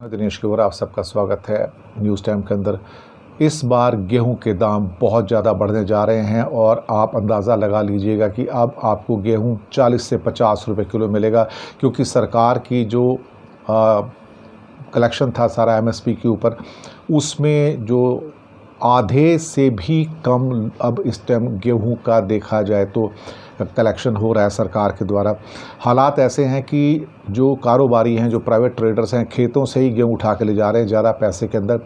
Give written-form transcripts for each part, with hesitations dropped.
दिनेश के ऊपर आप सबका स्वागत है न्यूज़ टाइम के अंदर। इस बार गेहूं के दाम बहुत ज़्यादा बढ़ने जा रहे हैं और आप अंदाज़ा लगा लीजिएगा कि अब आपको गेहूं 40 से 50 रुपए किलो मिलेगा, क्योंकि सरकार की जो कलेक्शन था सारा एमएसपी के ऊपर, उसमें जो आधे से भी कम अब इस टाइम गेहूं का देखा जाए तो कलेक्शन हो रहा है सरकार के द्वारा। हालात ऐसे हैं कि जो कारोबारी हैं, जो प्राइवेट ट्रेडर्स हैं, खेतों से ही गेहूं उठा के ले जा रहे हैं ज़्यादा पैसे के अंदर।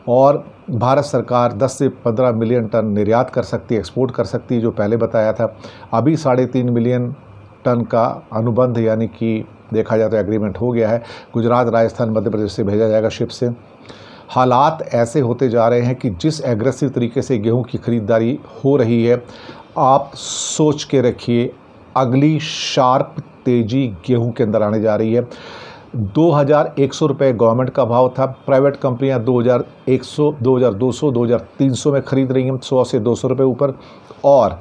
और भारत सरकार 10 से 15 मिलियन टन निर्यात कर सकती है, एक्सपोर्ट कर सकती है, जो पहले बताया था। अभी 3.5 मिलियन टन का अनुबंध यानी कि देखा जाए तो एग्रीमेंट हो गया है। गुजरात, राजस्थान, मध्य प्रदेश से भेजा जाएगा शिप से। हालात ऐसे होते जा रहे हैं कि जिस एग्रेसिव तरीके से गेहूं की ख़रीदारी हो रही है, आप सोच के रखिए अगली शार्प तेज़ी गेहूं के अंदर आने जा रही है। 2100 रुपये गवर्नमेंट का भाव था, प्राइवेट कंपनियां 2100, 2200, 2300 में ख़रीद रही हैं, 100 से 200 रुपये ऊपर। और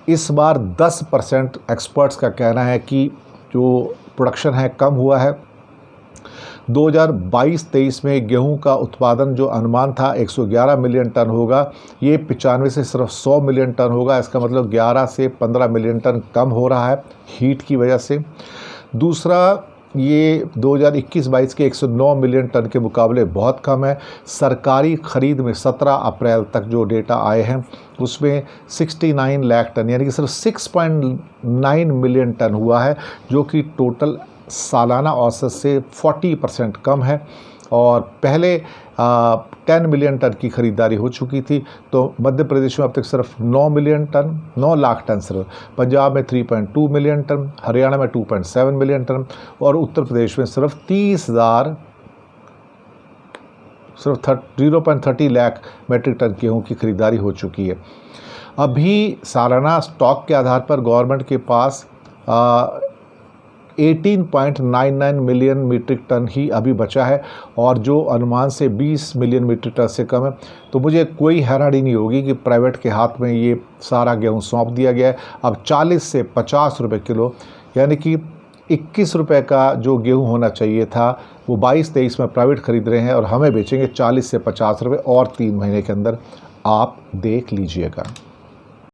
इस बार 10% एक्सपर्ट्स का कहना है कि जो प्रोडक्शन है कम हुआ है। 2022-23 में गेहूं का उत्पादन जो अनुमान था 111 मिलियन टन होगा, ये 95 से सिर्फ 100 मिलियन टन होगा। इसका मतलब 11 से 15 मिलियन टन कम हो रहा है हीट की वजह से। दूसरा, ये 2021-22 के 109 मिलियन टन के मुकाबले बहुत कम है। सरकारी ख़रीद में 17 अप्रैल तक जो डेटा आए हैं उसमें 69 लाख टन यानी कि सिर्फ 6.9 मिलियन टन हुआ है, जो कि टोटल सालाना औसत से 40% कम है। और पहले 10 मिलियन टन की ख़रीदारी हो चुकी थी। तो मध्य प्रदेश में अब तक सिर्फ 9 लाख टन सिर्फ, पंजाब में 3.2 मिलियन टन, हरियाणा में 2.7 मिलियन टन और उत्तर प्रदेश में सिर्फ 0.30 लाख मेट्रिक टन गेहूँ की ख़रीदारी हो चुकी है। अभी सालाना स्टॉक के आधार पर गवर्नमेंट के पास 18.99 मिलियन मीट्रिक टन ही अभी बचा है, और जो अनुमान से 20 मिलियन मीट्रिक टन से कम है। तो मुझे कोई हैरानी नहीं होगी कि प्राइवेट के हाथ में ये सारा गेहूं सौंप दिया गया है। अब 40 से 50 रुपये किलो यानी कि 21 रुपये का जो गेहूं होना चाहिए था वो 22-23 में प्राइवेट ख़रीद रहे हैं और हमें बेचेंगे 40 से 50 रुपये और 3 महीने के अंदर। आप देख लीजिएगा।